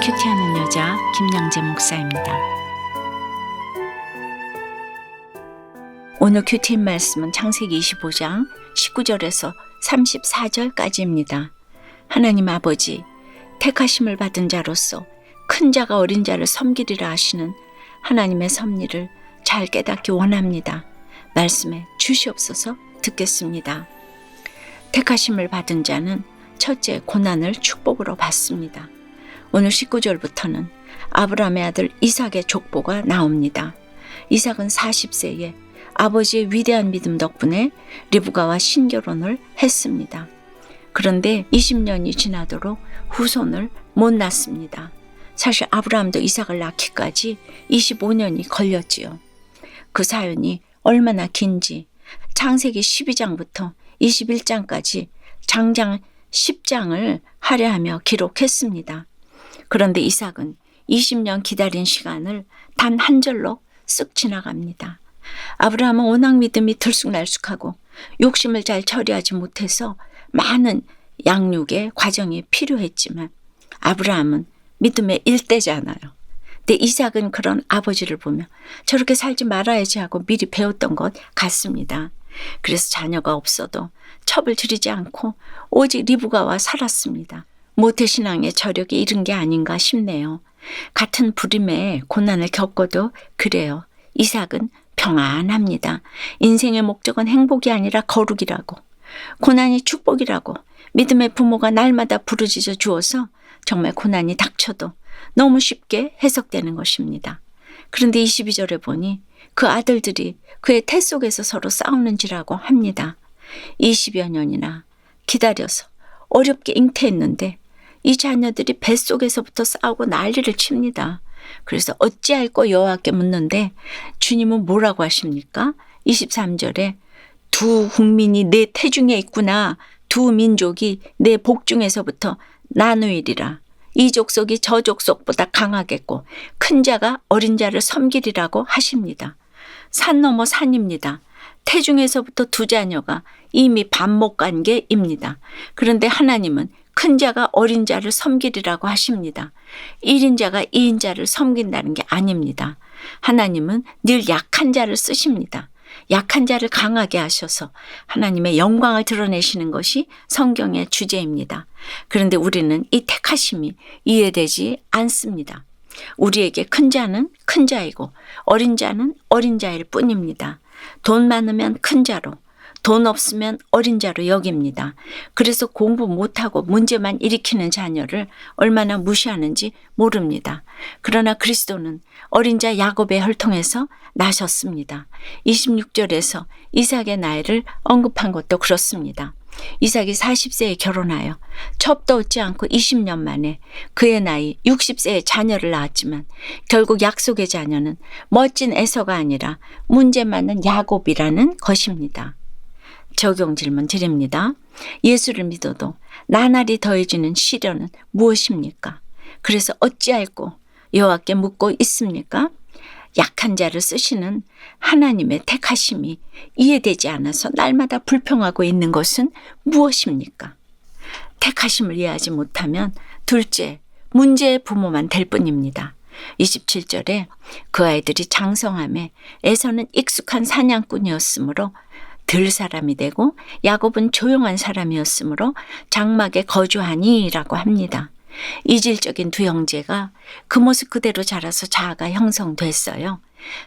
큐티하는 여자 김양재 목사입니다. 오늘 큐티인 말씀은 창세기 25장 19절에서 34절까지입니다. 하나님 아버지, 택하심을 받은 자로서 큰 자가 어린 자를 섬기리라 하시는 하나님의 섭리를 잘 깨닫기 원합니다. 말씀에 주시옵소서. 듣겠습니다. 택하심을 받은 자는 첫째 고난을 축복으로 받습니다. 오늘 19절부터는 아브라함의 아들 이삭의 족보가 나옵니다. 이삭은 40세에 아버지의 위대한 믿음 덕분에 리브가와 신결혼을 했습니다. 그런데 20년이 지나도록 후손을 못 낳습니다. 사실 아브라함도 이삭을 낳기까지 25년이 걸렸지요. 그 사연이 얼마나 긴지 창세기 12장부터 21장까지 장장 10장을 할애하며 기록했습니다. 그런데 이삭은 20년 기다린 시간을 단 한 절로 쓱 지나갑니다. 아브라함은 워낙 믿음이 들쑥날쑥하고 욕심을 잘 처리하지 못해서 많은 양육의 과정이 필요했지만 아브라함은 믿음의 일대잖아요. 근데 이삭은 그런 아버지를 보며 저렇게 살지 말아야지 하고 미리 배웠던 것 같습니다. 그래서 자녀가 없어도 첩을 들이지 않고 오직 리브가와 살았습니다. 모태신앙의 저력이 이른 게 아닌가 싶네요. 같은 불임의 고난을 겪어도 그래요. 이삭은 평안합니다. 인생의 목적은 행복이 아니라 거룩이라고, 고난이 축복이라고 믿음의 부모가 날마다 부르짖어 주어서 정말 고난이 닥쳐도 너무 쉽게 해석되는 것입니다. 그런데 22절에 보니 그 아들들이 그의 태 속에서 서로 싸우는지라고 합니다. 20여 년이나 기다려서 어렵게 잉태했는데 이 자녀들이 뱃속에서부터 싸우고 난리를 칩니다. 그래서 어찌할꼬 여호와께 묻는데 주님은 뭐라고 하십니까? 23절에 두 국민이 내 태중에 있구나. 두 민족이 내 복중에서부터 나누이리라. 이 족속이 저 족속보다 강하겠고 큰 자가 어린 자를 섬기리라고 하십니다. 산 넘어 산입니다. 태중에서부터 두 자녀가 이미 반목관계입니다. 그런데 하나님은 큰 자가 어린 자를 섬기리라고 하십니다. 1인자가 2인자를 섬긴다는 게 아닙니다. 하나님은 늘 약한 자를 쓰십니다. 약한 자를 강하게 하셔서 하나님의 영광을 드러내시는 것이 성경의 주제입니다. 그런데 우리는 이 택하심이 이해되지 않습니다. 우리에게 큰 자는 큰 자이고 어린 자는 어린 자일 뿐입니다. 돈 많으면 큰 자로, 돈 없으면 어린 자로 여깁니다. 그래서 공부 못하고 문제만 일으키는 자녀를 얼마나 무시하는지 모릅니다. 그러나 그리스도는 어린 자 야곱의 혈통에서 나셨습니다. 26절에서 이삭의 나이를 언급한 것도 그렇습니다. 이삭이 40세에 결혼하여 첩도 얻지 않고 20년 만에 그의 나이 60세에 자녀를 낳았지만 결국 약속의 자녀는 멋진 에서가 아니라 문제 많은 야곱이라는 것입니다. 적용 질문 드립니다. 예수를 믿어도 나날이 더해지는 시련은 무엇입니까? 그래서 어찌할꼬 여호와께 묻고 있습니까? 약한 자를 쓰시는 하나님의 택하심이 이해되지 않아서 날마다 불평하고 있는 것은 무엇입니까? 택하심을 이해하지 못하면 둘째, 문제의 부모만 될 뿐입니다. 27절에 그 아이들이 장성함에 에서는 익숙한 사냥꾼이었으므로 들 사람이 되고 야곱은 조용한 사람이었으므로 장막에 거주하니라고 합니다. 이질적인 두 형제가 그 모습 그대로 자라서 자아가 형성됐어요.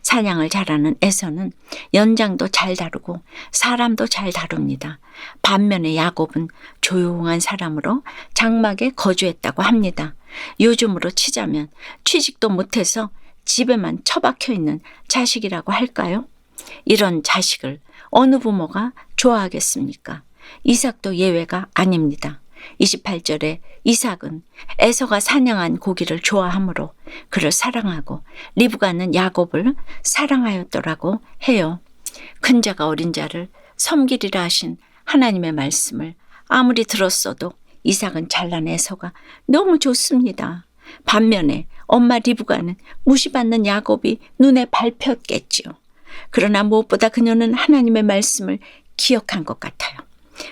사냥을 잘하는 에서는 연장도 잘 다루고 사람도 잘 다룹니다. 반면에 야곱은 조용한 사람으로 장막에 거주했다고 합니다. 요즘으로 치자면 취직도 못해서 집에만 처박혀 있는 자식이라고 할까요? 이런 자식을 어느 부모가 좋아하겠습니까? 이삭도 예외가 아닙니다. 28절에 이삭은 에서가 사냥한 고기를 좋아하므로 그를 사랑하고 리브가는 야곱을 사랑하였더라고 해요. 큰 자가 어린 자를 섬기리라 하신 하나님의 말씀을 아무리 들었어도 이삭은 잘난 에서가 너무 좋습니다. 반면에 엄마 리브가는 무시받는 야곱이 눈에 밟혔겠지요. 그러나 무엇보다 그녀는 하나님의 말씀을 기억한 것 같아요.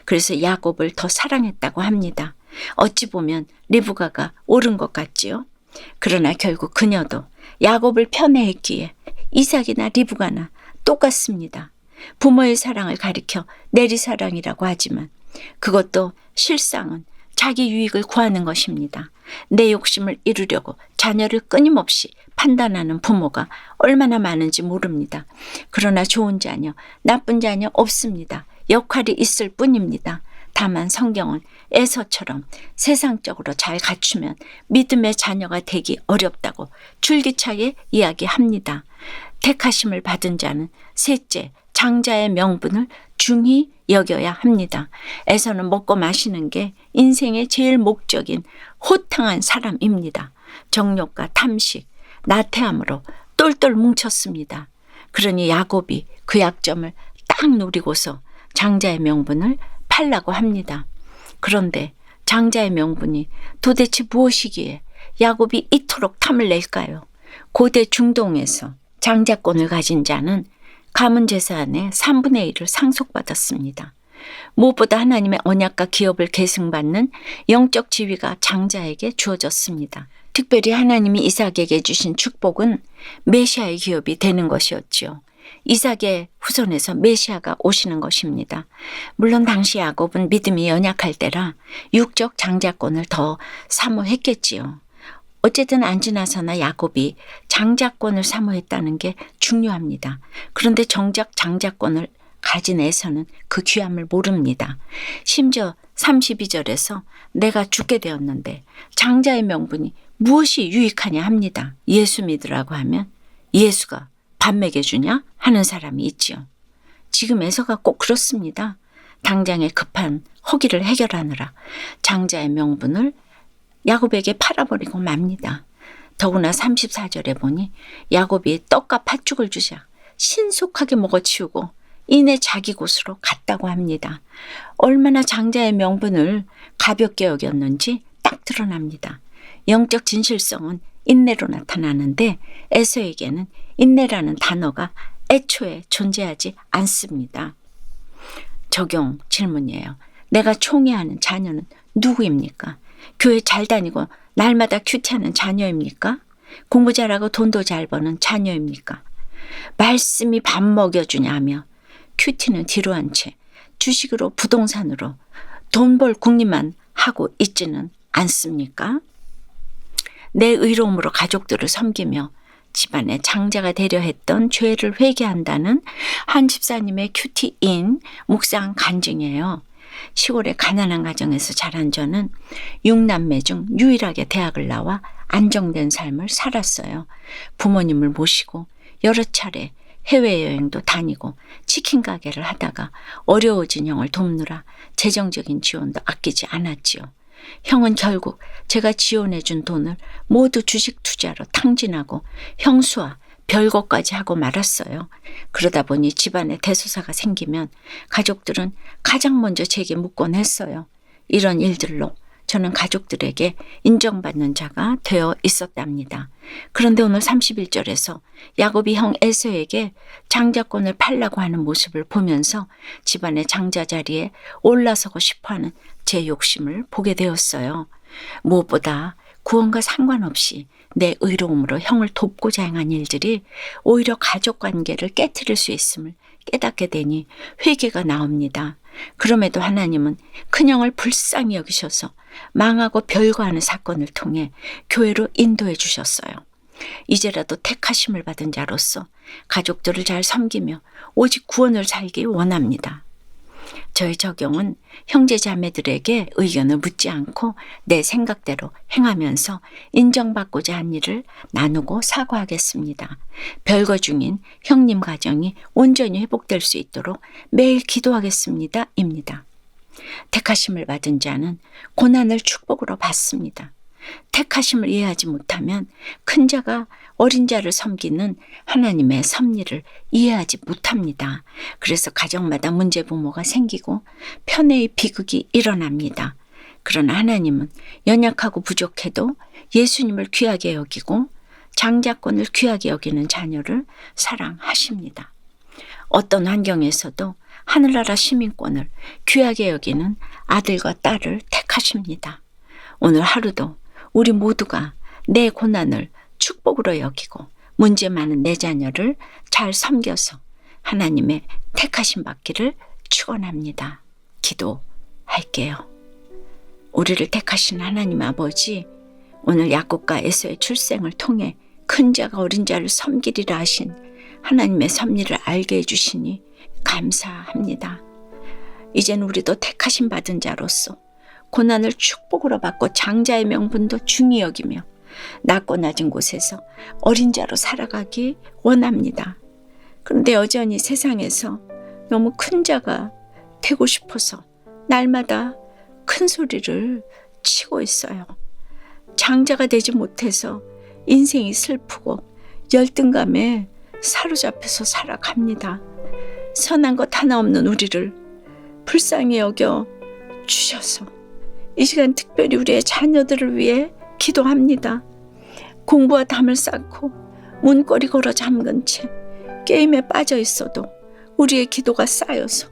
그래서 야곱을 더 사랑했다고 합니다. 어찌 보면 리브가가 옳은 것 같지요. 그러나 결국 그녀도 야곱을 편애했기에 이삭이나 리브가나 똑같습니다. 부모의 사랑을 가리켜 내리사랑이라고 하지만 그것도 실상은 자기 유익을 구하는 것입니다. 내 욕심을 이루려고 자녀를 끊임없이 판단하는 부모가 얼마나 많은지 모릅니다. 그러나 좋은 자녀, 나쁜 자녀 없습니다. 역할이 있을 뿐입니다. 다만 성경은 에서처럼 세상적으로 잘 갖추면 믿음의 자녀가 되기 어렵다고 줄기차게 이야기합니다. 택하심을 받은 자는 셋째, 장자의 명분을 중히 여겨야 합니다. 에서는 먹고 마시는 게 인생의 제일 목적인 호탕한 사람입니다. 정욕과 탐식, 나태함으로 똘똘 뭉쳤습니다. 그러니 야곱이 그 약점을 딱 노리고서 장자의 명분을 팔라고 합니다. 그런데 장자의 명분이 도대체 무엇이기에 야곱이 이토록 탐을 낼까요? 고대 중동에서 장자권을 가진 자는 가문 재산의 3분의 1을 상속받았습니다. 무엇보다 하나님의 언약과 기업을 계승받는 영적 지위가 장자에게 주어졌습니다. 특별히 하나님이 이삭에게 주신 축복은 메시아의 기업이 되는 것이었지요. 이삭의 후손에서 메시아가 오시는 것입니다. 물론 당시 야곱은 믿음이 연약할 때라 육적 장자권을 더 사모했겠지요. 어쨌든 안 지나서나 야곱이 장자권을 사모했다는 게 중요합니다. 그런데 정작 장자권을 가진 에서는 그 귀함을 모릅니다. 심지어 32절에서 내가 죽게 되었는데 장자의 명분이 무엇이 유익하냐 합니다. 예수 믿으라고 하면 예수가 밥 먹여주냐 하는 사람이 있지요. 지금 에서가 꼭 그렇습니다. 당장의 급한 허기를 해결하느라 장자의 명분을 야곱에게 팔아버리고 맙니다. 더구나 34절에 보니 야곱이 떡과 팥죽을 주자 신속하게 먹어치우고 이내 자기 곳으로 갔다고 합니다. 얼마나 장자의 명분을 가볍게 여겼는지 딱 드러납니다. 영적 진실성은 인내로 나타나는데 에서에게는 인내라는 단어가 애초에 존재하지 않습니다. 적용 질문이에요. 내가 총애하는 자녀는 누구입니까? 교회 잘 다니고 날마다 큐티하는 자녀입니까? 공부 잘하고 돈도 잘 버는 자녀입니까? 말씀이 밥 먹여주냐 하며 큐티는 뒤로 한 채 주식으로 부동산으로 돈 벌 궁리만 하고 있지는 않습니까? 내 의로움으로 가족들을 섬기며 집안의 장자가 되려 했던 죄를 회개한다는 한 집사님의 큐티인 묵상 간증이에요. 시골의 가난한 가정에서 자란 저는 6남매 중 유일하게 대학을 나와 안정된 삶을 살았어요. 부모님을 모시고 여러 차례 해외여행도 다니고 치킨 가게를 하다가 어려워진 형을 돕느라 재정적인 지원도 아끼지 않았지요. 형은 결국 제가 지원해준 돈을 모두 주식 투자로 탕진하고 형수와 별거까지 하고 말았어요. 그러다 보니 집안에 대소사가 생기면 가족들은 가장 먼저 제게 묻곤 했어요. 이런 일들로 저는 가족들에게 인정받는 자가 되어 있었답니다. 그런데 오늘 31절에서 야곱이 형 에서에게 장자권을 팔라고 하는 모습을 보면서 집안의 장자 자리에 올라서고 싶어하는 제 욕심을 보게 되었어요. 무엇보다 구원과 상관없이 내 의로움으로 형을 돕고자 행한 일들이 오히려 가족관계를 깨트릴 수 있음을 깨닫게 되니 회개가 나옵니다. 그럼에도 하나님은 큰형을 불쌍히 여기셔서 망하고 별거하는 사건을 통해 교회로 인도해 주셨어요. 이제라도 택하심을 받은 자로서 가족들을 잘 섬기며 오직 구원을 살기 원합니다. 저의 적용은 형제 자매들에게 의견을 묻지 않고 내 생각대로 행하면서 인정받고자 한 일을 나누고 사과하겠습니다. 별거 중인 형님 가정이 온전히 회복될 수 있도록 매일 기도하겠습니다. 입니다. 택하심을 받은 자는 고난을 축복으로 받습니다. 택하심을 이해하지 못하면 큰 자가 어린 자를 섬기는 하나님의 섭리를 이해하지 못합니다. 그래서 가정마다 문제 부모가 생기고 편애의 비극이 일어납니다. 그러나 하나님은 연약하고 부족해도 예수님을 귀하게 여기고 장자권을 귀하게 여기는 자녀를 사랑하십니다. 어떤 환경에서도 하늘나라 시민권을 귀하게 여기는 아들과 딸을 택하십니다. 오늘 하루도 우리 모두가 내 고난을 축복으로 여기고 문제 많은 내 자녀를 잘 섬겨서 하나님의 택하심 받기를 축원합니다. 기도할게요. 우리를 택하신 하나님 아버지, 오늘 야곱과 에서의 출생을 통해 큰 자가 어린 자를 섬기리라 하신 하나님의 섭리를 알게 해주시니 감사합니다. 이젠 우리도 택하심 받은 자로서 고난을 축복으로 받고 장자의 명분도 중히 여기며 낮고 낮은 곳에서 어린 자로 살아가기 원합니다. 그런데 여전히 세상에서 너무 큰 자가 되고 싶어서 날마다 큰 소리를 치고 있어요. 장자가 되지 못해서 인생이 슬프고 열등감에 사로잡혀서 살아갑니다. 선한 것 하나 없는 우리를 불쌍히 여겨 주셔서 이 시간 특별히 우리의 자녀들을 위해 기도합니다. 공부와 담을 쌓고 문고리 걸어 잠근 채 게임에 빠져 있어도 우리의 기도가 쌓여서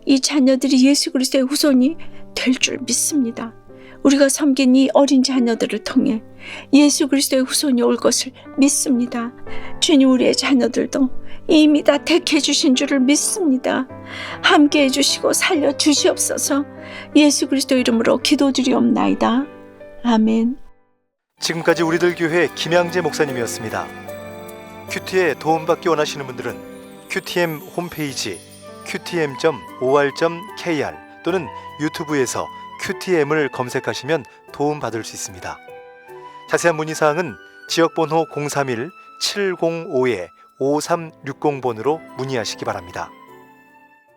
이 자녀들이 예수 그리스도의 후손이 될 줄 믿습니다. 우리가 섬긴 이 어린 자녀들을 통해 예수 그리스도의 후손이 올 것을 믿습니다. 주님, 우리의 자녀들도 이미 다 택해 주신 줄을 믿습니다. 함께 해주시고 살려주시옵소서. 예수 그리스도 이름으로 기도드리옵나이다. 아멘. 지금까지 우리들 교회 김양재 목사님이었습니다. 큐티에 도움받기 원하시는 분들은 QTM 홈페이지 qtm.or.kr 또는 유튜브에서 QTM을 검색하시면 도움받을 수 있습니다. 자세한 문의사항은 지역번호 031-705-5360번으로 문의하시기 바랍니다.